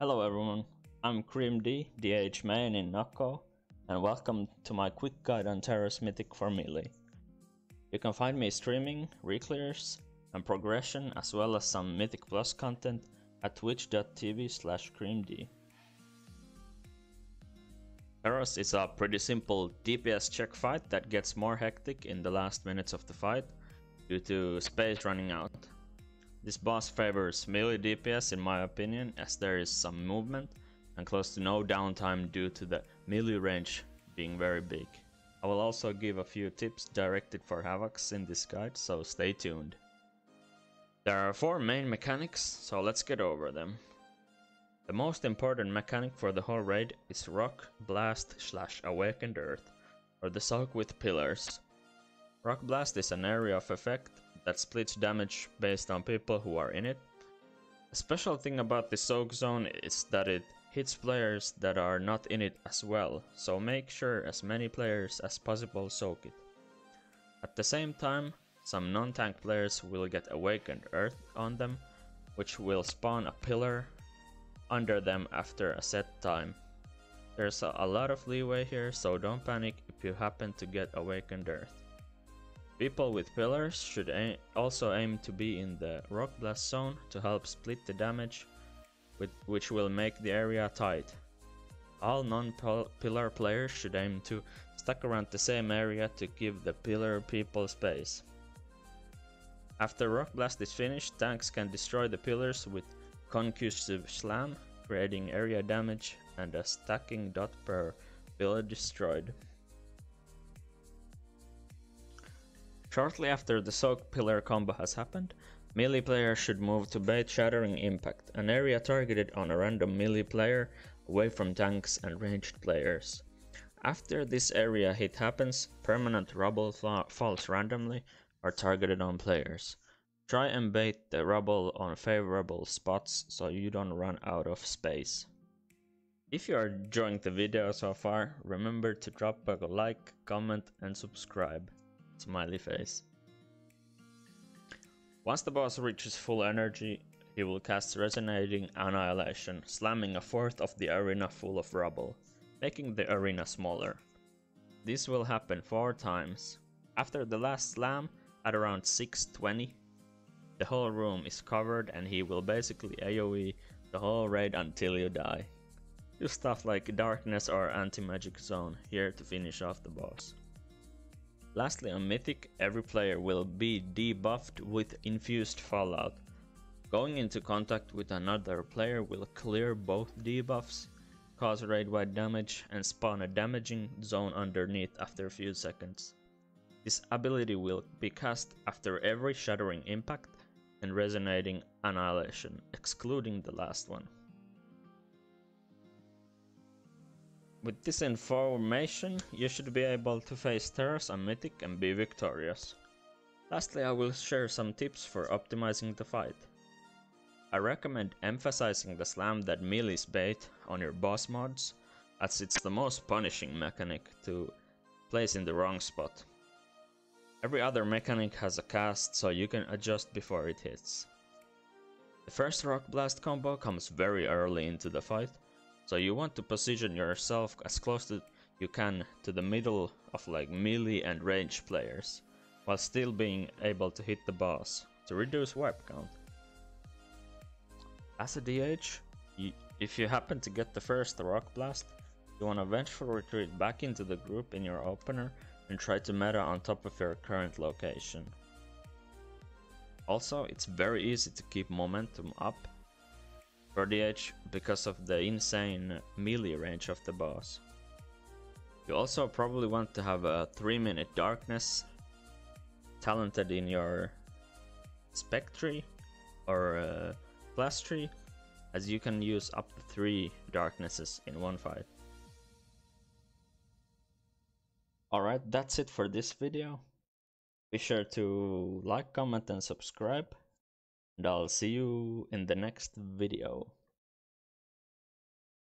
Hello everyone, I'm Kreemdee, DH main in Nako, and welcome to my quick guide on Terros Mythic for Melee. You can find me streaming, reclears, and progression as well as some Mythic Plus content at twitch.tv/Kreemdee. Terros is a pretty simple DPS check fight that gets more hectic in the last minutes of the fight due to space running out. This boss favors melee DPS in my opinion, as there is some movement and close to no downtime due to the melee range being very big. I will also give a few tips directed for Havocs in this guide, so stay tuned. There are 4 main mechanics, so let's get over them. The most important mechanic for the whole raid is Rock, Blast / Awakened Earth, or the soak with pillars. Rock Blast is an area of effect that splits damage based on people who are in it. A special thing about the soak zone is that it hits players that are not in it as well, so make sure as many players as possible soak it. At the same time, some non-tank players will get Awakened Earth on them, which will spawn a pillar under them after a set time. There's a lot of leeway here, so don't panic if you happen to get Awakened Earth. People with pillars should also aim to be in the Rock Blast zone to help split the damage, which will make the area tight. All non-pillar players should aim to stack around the same area to give the pillar people space. After Rock Blast is finished, tanks can destroy the pillars with Concussive Slam, creating area damage and a stacking dot per pillar destroyed. Shortly after the soak pillar combo has happened, melee players should move to bait Shattering Impact, an area targeted on a random melee player away from tanks and ranged players. After this area hit happens, permanent rubble falls randomly or targeted on players. Try and bait the rubble on favorable spots so you don't run out of space. If you are enjoying the video so far, remember to drop a like, comment and subscribe. Smiley face. Once the boss reaches full energy, he will cast Resonating Annihilation, slamming a fourth of the arena full of rubble, making the arena smaller. This will happen 4 times. After the last slam, at around 6:20, the whole room is covered and he will basically AoE the whole raid until you die. Do stuff like Darkness or Anti-Magic Zone here to finish off the boss. Lastly, on Mythic, every player will be debuffed with Infused Fallout. Going into contact with another player will clear both debuffs, cause raid-wide damage, and spawn a damaging zone underneath after a few seconds. This ability will be cast after every Shattering Impact and Resonating Annihilation, excluding the last one. With this information, you should be able to face Terros on Mythic and be victorious. Lastly, I will share some tips for optimizing the fight. I recommend emphasizing the slam that melees bait on your boss mods, as it's the most punishing mechanic to place in the wrong spot. Every other mechanic has a cast, so you can adjust before it hits. The first Rock Blast combo comes very early into the fight, so you want to position yourself as close as you can to the middle of like melee and range players, while still being able to hit the boss to reduce wipe count. As a DH, if you happen to get the first Rock Blast, you want to vengeful retreat back into the group in your opener and try to meta on top of your current location. Also, it's very easy to keep momentum up for DH because of the insane melee range of the boss. You also probably want to have a 3-minute Darkness talented in your spec tree or class tree, as you can use up to 3 Darknesses in one fight. Alright, that's it for this video. Be sure to like, comment and subscribe, and I'll see you in the next video.